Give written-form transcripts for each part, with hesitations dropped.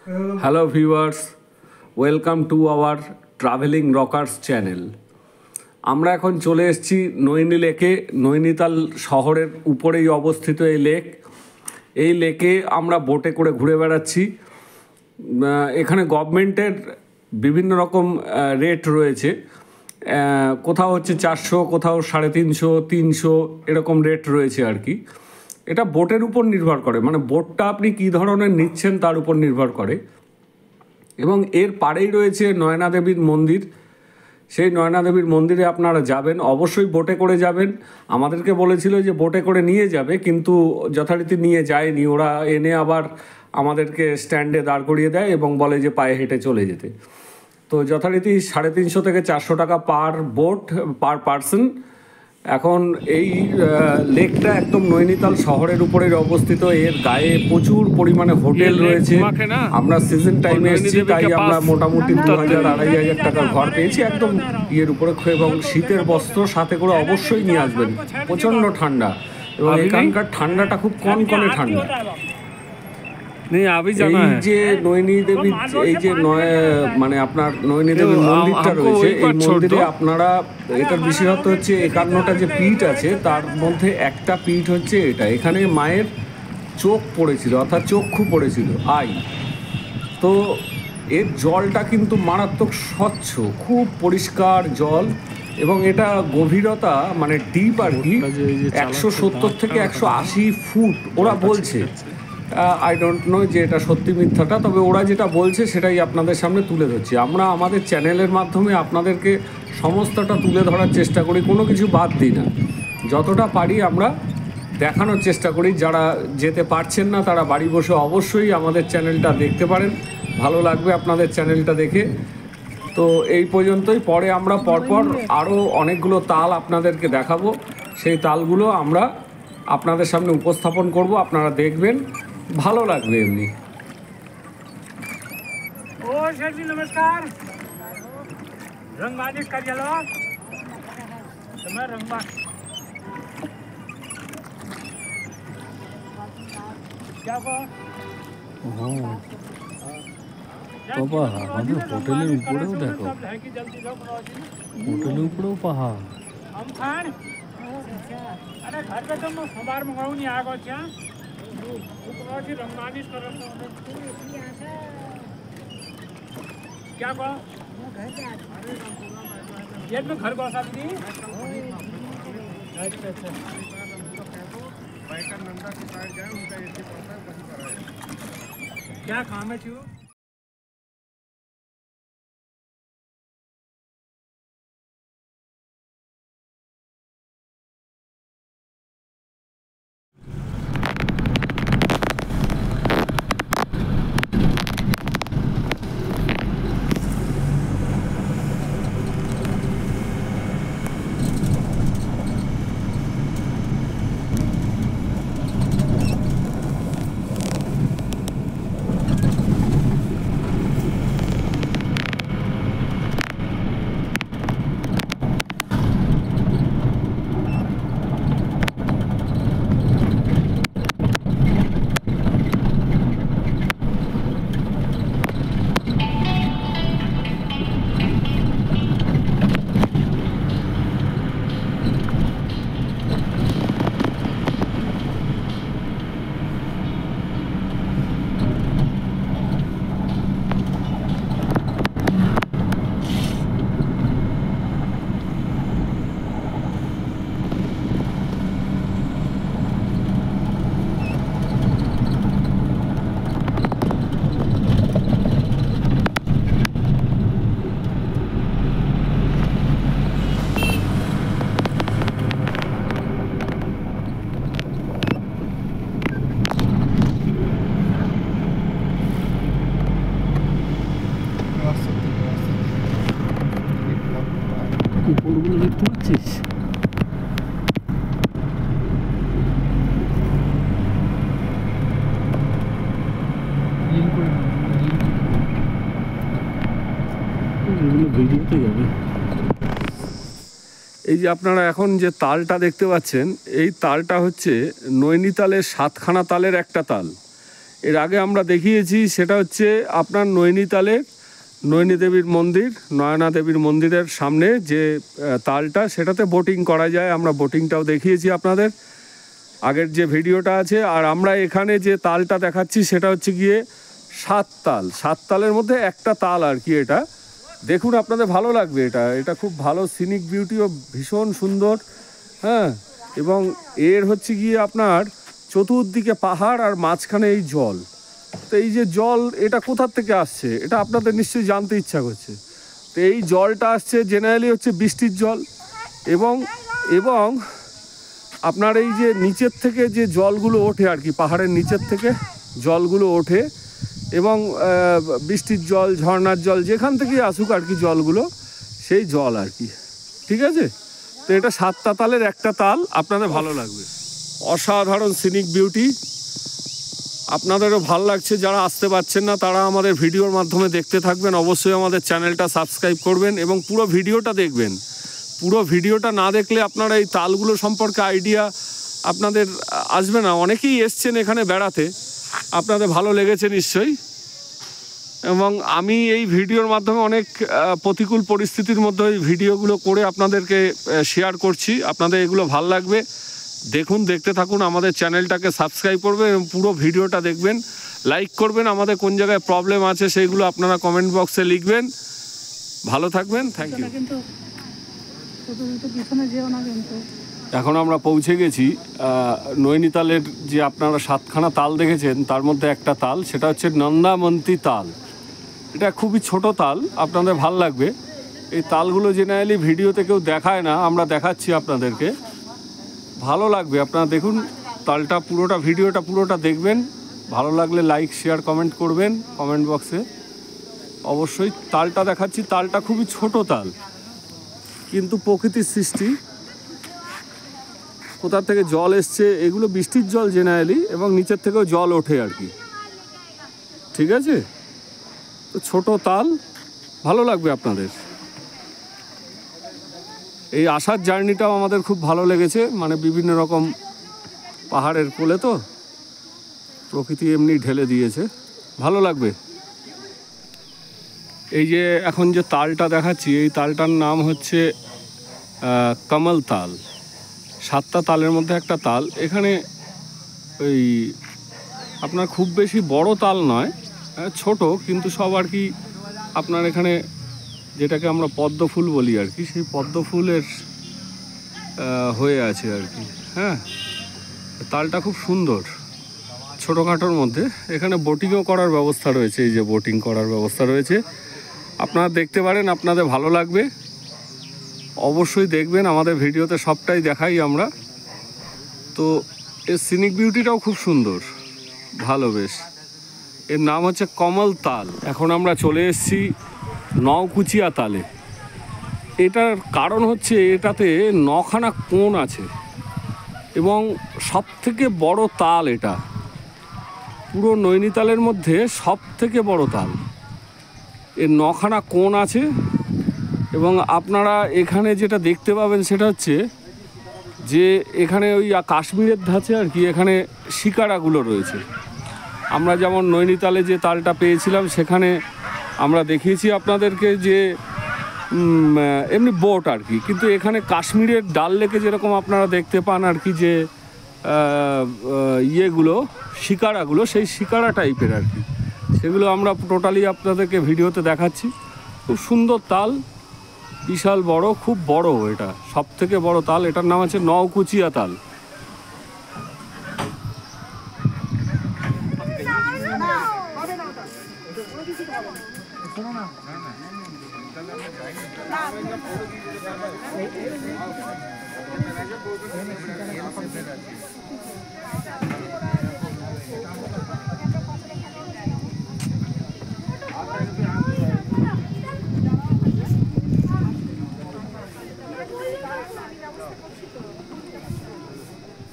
Hello viewers, welcome to our Traveling Rockers channel. আমরা এখন চলে এসেছি নৈনি লেকে। নৈনিতাল শহরের উপরেই অবস্থিত এই লেক। এই লেকে আমরা বোটে করে ঘুরে বেড়াচ্ছি। এখানে গভর্নমেন্টের বিভিন্ন রকম রেট রয়েছে, কোথাও হচ্ছে 400, কোথাও 350, 300 এরকম রেট রয়েছে আর কি। এটা বোটের উপর নির্ভর করে, মানে বোটটা আপনি কী ধরনের নিচ্ছেন তার উপর নির্ভর করে। এবং এর পাড়েই রয়েছে নয়না দেবীর মন্দির। সেই নয়না দেবীর মন্দিরে আপনারা যাবেন, অবশ্যই বোটে করে যাবেন। আমাদেরকে বলেছিল যে বোটে করে নিয়ে যাবে, কিন্তু যথারীতি নিয়ে যায়নি। ওরা এনে আবার আমাদেরকে স্ট্যান্ডে দাঁড় করিয়ে দেয় এবং বলে যে পায়ে হেঁটে চলে যেতে। তো যথারীতি 350 থেকে 400 টাকা পার বোট, পার পারসন। এখন এই লেকটা একদম নৈনিতাল শহরের উপরে অবস্থিত। এর গায়ে প্রচুর পরিমাণে হোটেল রয়েছে। আমরা সিজন টাইমে এসেছি, তাই আমরা মোটামুটি 2000-2500 টাকার ঘর পেয়েছি একদম ইয়ের উপরে। এবং শীতের বস্ত্র সাথে করে অবশ্যই নিয়ে আসবেন, প্রচণ্ড ঠান্ডা। এবং এখানকার ঠান্ডাটা খুব কনকনে ঠান্ডা। এই যে নৈনি দেবীর এই যে মানে আপনার নৈনি দেবীর মন্দিরটা রয়েছে, এই মন্দিরে আপনারা, এটার বিশেষত্ব হচ্ছে 51টা যে পীঠ আছে তার মধ্যে একটা পীঠ হচ্ছে এটা। এখানে মায়ের চোখ পড়েছিল, অর্থাৎ চক্ষু পড়েছিল, আই। তো এর জলটা কিন্তু মারাত্মক স্বচ্ছ, খুব পরিষ্কার জল। এবং এটা গভীরতা মানে ডিপ আর কি 170 থেকে 180 ফুট ওরা বলছে। আই ডোন্ট নো যে এটা সত্যি মিথ্যাটা, তবে ওরা যেটা বলছে সেটাই আপনাদের সামনে তুলে ধরছি। আমরা আমাদের চ্যানেলের মাধ্যমে আপনাদেরকে সমস্তটা তুলে ধরার চেষ্টা করি, কোনো কিছু বাদ দিই না। যতটা পারি আমরা দেখানোর চেষ্টা করি। যারা যেতে পারছেন না তারা বাড়ি বসে অবশ্যই আমাদের চ্যানেলটা দেখতে পারেন, ভালো লাগবে আপনাদের চ্যানেলটা দেখে। তো এই পর্যন্তই। পরে আমরা পরপর আরও অনেকগুলো তাল আপনাদেরকে দেখাবো। সেই তালগুলো আমরা আপনাদের সামনে উপস্থাপন করব, আপনারা দেখবেন, ভালো লাগবে এমনি। ओ सर जी नमस्कार। रंगबाजी कर चलो, मैं रंगबा क्या বাবা, আমাদের হোটেলের উপরেও দেখো, হোটেলের উপরেও পাহাড়। हम खान अरे घर पे तुम बार मंगाऊ नहीं आगो क्या रंगबाजी कर क्या कहो ये में घर को सकती। अच्छा अच्छा क्या काम है चू? কুকুরগুলো দেখতে পাচ্ছিস? এগুলো ভিডিওতে যাবে। এই যে আপনারা এখন যে তালটা দেখতে পাচ্ছেন, এই তালটা হচ্ছে নৈনিতালের 7খানা তালের একটা তাল। এর আগে আমরা দেখিয়েছি, সেটা হচ্ছে আপনার নৈনিতালের নৈনী দেবীর মন্দির, নয়না দেবীর মন্দিরের সামনে যে তালটা, সেটাতে বোটিং করা যায়। আমরা বোটিংটাও দেখিয়েছি আপনাদের আগের যে ভিডিওটা আছে। আর আমরা এখানে যে তালটা দেখাচ্ছি সেটা হচ্ছে গিয়ে 7 তাল। 7 তালের মধ্যে একটা তাল আর কি। এটা দেখুন, আপনাদের ভালো লাগবে। এটা খুব ভালো সিনিক বিউটিও ভীষণ সুন্দর, হ্যাঁ। এবং এর হচ্ছে গিয়ে আপনার চতুর্দিকে পাহাড় আর মাঝখানে এই জল। তো এই যে জল, এটা কোথার থেকে আসছে এটা আপনাদের নিশ্চয়ই জানতে ইচ্ছা করছে। তো এই জলটা আসছে জেনারেলি হচ্ছে বৃষ্টির জল, এবং আপনার এই যে নিচের থেকে যে জলগুলো ওঠে আর কি, পাহাড়ের নিচের থেকে জলগুলো ওঠে, এবং বৃষ্টির জল, ঝর্ণার জল, যেখান থেকেই আসুক আর কি জলগুলো, সেই জল আর কি। ঠিক আছে? তো এটা 7টা তালের একটা তাল, আপনাদের ভালো লাগবে। অসাধারণ সিনিক বিউটি, আপনাদেরও ভালো লাগছে। যারা আসতে পারছেন না তারা আমাদের ভিডিওর মাধ্যমে দেখতে থাকবেন। অবশ্যই আমাদের চ্যানেলটা সাবস্ক্রাইব করবেন এবং পুরো ভিডিওটা দেখবেন। পুরো ভিডিওটা না দেখলে আপনারা এই তালগুলো সম্পর্কে আইডিয়া আপনাদের আসবে না। অনেকেই এসছেন এখানে বেড়াতে, আপনাদের ভালো লেগেছে নিশ্চয়ই। এবং আমি এই ভিডিওর মাধ্যমে অনেক প্রতিকূল পরিস্থিতির মধ্যে এই ভিডিওগুলো করে আপনাদেরকে শেয়ার করছি। আপনাদের এগুলো ভালো লাগবে, দেখুন, দেখতে থাকুন। আমাদের চ্যানেলটাকে সাবস্ক্রাইব করবেন এবং পুরো ভিডিওটা দেখবেন, লাইক করবেন। আমাদের কোন জায়গায় প্রবলেম আছে সেইগুলো আপনারা কমেন্ট বক্সে লিখবেন। ভালো থাকবেন, থ্যাংক ইউ। এখন আমরা পৌঁছে গেছি নৈনিতালের যে আপনারা 7খানা তাল দেখেছেন, তার মধ্যে একটা তাল, সেটা হচ্ছে নন্দামন্তী তাল। এটা খুবই ছোট তাল, আপনাদের ভাল লাগবে। এই তালগুলো জেনারেলি ভিডিওতে কেউ দেখায় না, আমরা দেখাচ্ছি আপনাদেরকে, ভালো লাগবে। আপনারা দেখুন তালটা পুরোটা, ভিডিওটা পুরোটা দেখবেন। ভালো লাগলে লাইক, শেয়ার, কমেন্ট করবেন কমেন্ট বক্সে। অবশ্যই তালটা দেখাচ্ছি। তালটা খুবই ছোট তাল, কিন্তু প্রকৃতির সৃষ্টি। কোথা থেকে জল এসছে, এগুলো বৃষ্টির জল জেনারেলি, এবং নিচের থেকেও জল ওঠে আর কি। ঠিক আছে? তো ছোট তাল, ভালো লাগবে আপনাদের। এই আসার জার্নিটাও আমাদের খুব ভালো লেগেছে, মানে বিভিন্ন রকম পাহাড়ের কোলে তো প্রকৃতি এমনি ঢেলে দিয়েছে, ভালো লাগবে। এই যে এখন যে তালটা দেখাচ্ছি, এই তালটার নাম হচ্ছে কমল তাল। 7টা তালের মধ্যে একটা তাল। এখানে ওই আপনার খুব বেশি বড় তাল নয়, ছোট, কিন্তু সব আর কি আপনার এখানে যেটাকে আমরা পদ্ম ফুল বলি আর কি, সেই পদ্ম ফুলের হয়ে আছে আর কি। হ্যাঁ, তালটা খুব সুন্দর, ছোটোখাটোর মধ্যে। এখানে বোটিংও করার ব্যবস্থা রয়েছে, এই যে বোটিং করার ব্যবস্থা রয়েছে, আপনারা দেখতে পারেন, আপনাদের ভালো লাগবে। অবশ্যই দেখবেন, আমাদের ভিডিওতে সবটাই দেখাই আমরা। তো এর সিনিক বিউটিটাও খুব সুন্দর, ভালো বেশ। এর নাম হচ্ছে কমল তাল। এখন আমরা চলে এসেছি নওকুচিয়া তালে। এটার কারণ হচ্ছে এটাতে 9খানা কোণ আছে, এবং সব থেকে বড় তাল এটা। পুরো নৈনিতালের মধ্যে সব থেকে বড় তাল। এর 9খানা কোণ আছে, এবং আপনারা এখানে যেটা দেখতে পাবেন সেটা হচ্ছে যে এখানে ওই কাশ্মীরের ধাঁচে আর কি, এখানে শিকারাগুলো রয়েছে। আমরা যেমন নৈনিতালে যে তালটা পেয়েছিলাম, সেখানে আমরা দেখিয়েছি আপনাদেরকে যে এমনি বোট আর কি, কিন্তু এখানে কাশ্মীরের ডাল লেকে যেরকম আপনারা দেখতে পান আর কি, যে ইয়েগুলো, শিকারাগুলো, সেই শিকারা টাইপের আর কি, সেগুলো আমরা টোটালি আপনাদেরকে ভিডিওতে দেখাচ্ছি। খুব সুন্দর তাল, বিশাল বড়, খুব বড়। এটা সব থেকে বড় তাল। এটার নাম হচ্ছে নওকুচিয়া তাল।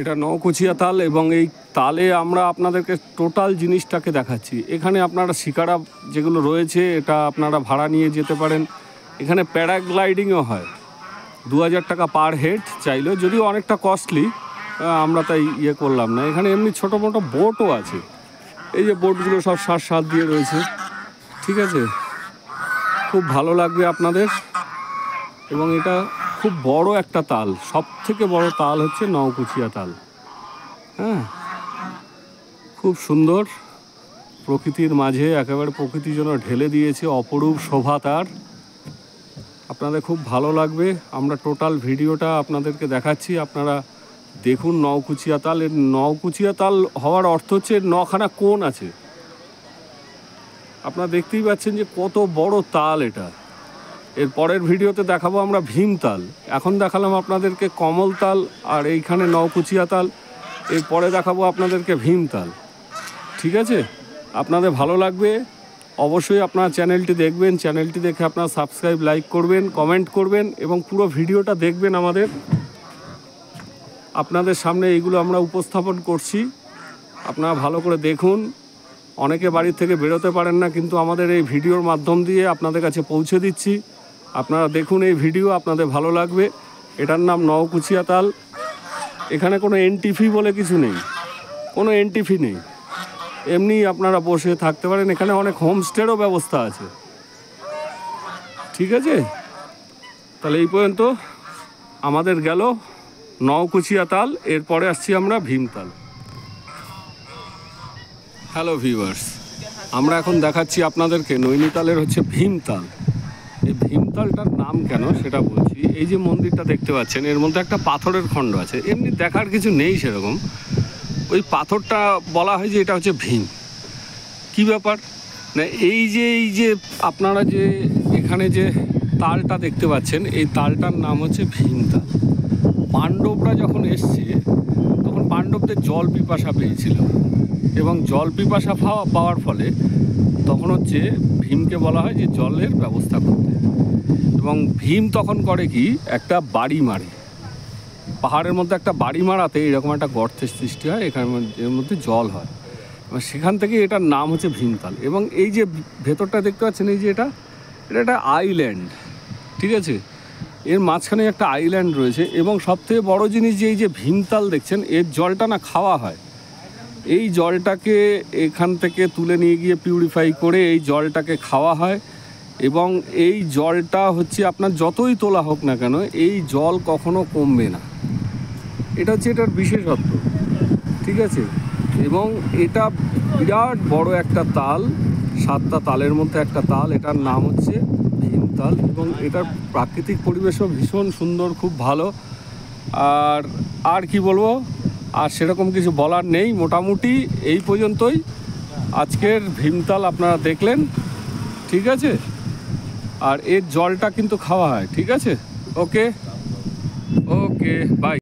এটা নওকুচিয়া তাল, এবং এই তালে আমরা আপনাদেরকে টোটাল জিনিসটাকে দেখাচ্ছি। এখানে আপনারা শিকারা যেগুলো রয়েছে, এটা আপনারা ভাড়া নিয়ে যেতে পারেন। এখানে প্যারাগ্লাইডিংও হয়, 2000 টাকা পার হেড চাইলেও, যদিও অনেকটা কস্টলি, আমরা তাই করলাম না। এখানে এমনি ছোটো মোটো বোটও আছে, এই যে বোটগুলো সব সাত দিয়ে রয়েছে, ঠিক আছে, খুব ভালো লাগবে আপনাদের। এবং এটা খুব বড় একটা তাল, সব থেকে বড় তাল হচ্ছে নওকুচিয়া তাল। হ্যাঁ, খুব সুন্দর, প্রকৃতির মাঝে একেবারে প্রকৃতির জন্য ঢেলে দিয়েছে অপরূপ শোভা তার। আপনাদের খুব ভালো লাগবে। আমরা টোটাল ভিডিওটা আপনাদেরকে দেখাচ্ছি, আপনারা দেখুন নওকুচিয়া তাল। এর নওকুচিয়া তাল হওয়ার অর্থ হচ্ছে এর 9খানা কোণ আছে। আপনারা দেখতেই পাচ্ছেন যে কত বড় তাল এটা। এর পরের ভিডিওতে দেখাবো আমরা ভীমতাল। এখন দেখালাম আপনাদেরকে কমল তাল আর এইখানে নওকুচিয়া তাল। এরপরে দেখাবো আপনাদেরকে ভীমতাল। ঠিক আছে, আপনাদের ভালো লাগবে। অবশ্যই আপনার চ্যানেলটি দেখবেন, চ্যানেলটি দেখে আপনারা সাবস্ক্রাইব, লাইক করবেন, কমেন্ট করবেন এবং পুরো ভিডিওটা দেখবেন। আপনাদের সামনে এইগুলো আমরা উপস্থাপন করছি, আপনারা ভালো করে দেখুন। অনেকে বাড়ির থেকে বেরোতে পারেন না, কিন্তু আমাদের এই ভিডিওর মাধ্যম দিয়ে আপনাদের কাছে পৌঁছে দিচ্ছি। আপনারা দেখুন এই ভিডিও, আপনাদের ভালো লাগবে। এটার নাম নওকুচিয়া তাল। এখানে কোনো এন্ট্রি ফি বলে কিছু নেই, কোনো এন্ট্রি ফি নেই, এমনি আপনারা বসে থাকতে পারেন। এখানে অনেক হোমস্টেরও ব্যবস্থা আছে। ঠিক আছে, তাহলে এই পর্যন্ত আমাদের গেল নওকুচিয়া তাল। এরপরে আসছি আমরা ভীমতাল। হ্যালো ভিউয়ার্স, আমরা এখন দেখাচ্ছি আপনাদেরকে নৈনিতালের হচ্ছে ভীমতাল। এই ভীমতালটার নাম কেন সেটা বলছি। এই যে মন্দিরটা দেখতে পাচ্ছেন, এর মধ্যে একটা পাথরের খণ্ড আছে। এমনি দেখার কিছু নেই সেরকম, ওই পাথরটা বলা হয় যে এটা হচ্ছে ভীম। কি ব্যাপার না, এই যে আপনারা যে এখানে যে তালটা দেখতে পাচ্ছেন, এই তালটার নাম হচ্ছে ভীমতাল। পাণ্ডবরা যখন এসছে তখন পাণ্ডবদের জল পিপাসা পেয়েছিল, এবং জল পিপাসা পাওয়ার ফলে তখন হচ্ছে ভীমকে বলা হয় যে জলের ব্যবস্থা করতে। এবং ভীম তখন করে কি, একটা বাড়ি মারে পাহাড়ের মধ্যে, একটা বাড়ি মারাতে এরকম একটা গর্তের সৃষ্টি হয়, এর মধ্যে জল হয়, এবং সেখান থেকে এটার নাম হচ্ছে ভীমতাল। এবং এই যে ভেতরটা দেখতে পাচ্ছেন, এই যে এটা একটা আইল্যান্ড। ঠিক আছে, এর মাঝখানে একটা আইল্যান্ড রয়েছে। এবং সবথেকে বড় জিনিস যে এই যে ভীমতাল দেখছেন, এর জলটা না খাওয়া হয়। এই জলটাকে এখান থেকে তুলে নিয়ে গিয়ে পিউরিফাই করে এই জলটাকে খাওয়া হয়। এবং এই জলটা হচ্ছে আপনার যতই তোলা হোক না কেন, এই জল কখনো কমবে না। এটা হচ্ছে এটার বিশেষত্ব। ঠিক আছে, এবং এটা বিরাট বড় একটা তাল, 7টা তালের মধ্যে একটা তাল। এটার নাম হচ্ছে ভীমতাল। এবং এটার প্রাকৃতিক পরিবেশও ভীষণ সুন্দর, খুব ভালো। আর কি বলবো, আর সেরকম কিছু বলার নেই। মোটামুটি এই পর্যন্তই আজকের ভীমতাল আপনারা দেখলেন। ঠিক আছে, আর এর জলটা কিন্তু খাওয়া হয়। ঠিক আছে, ওকে বাই।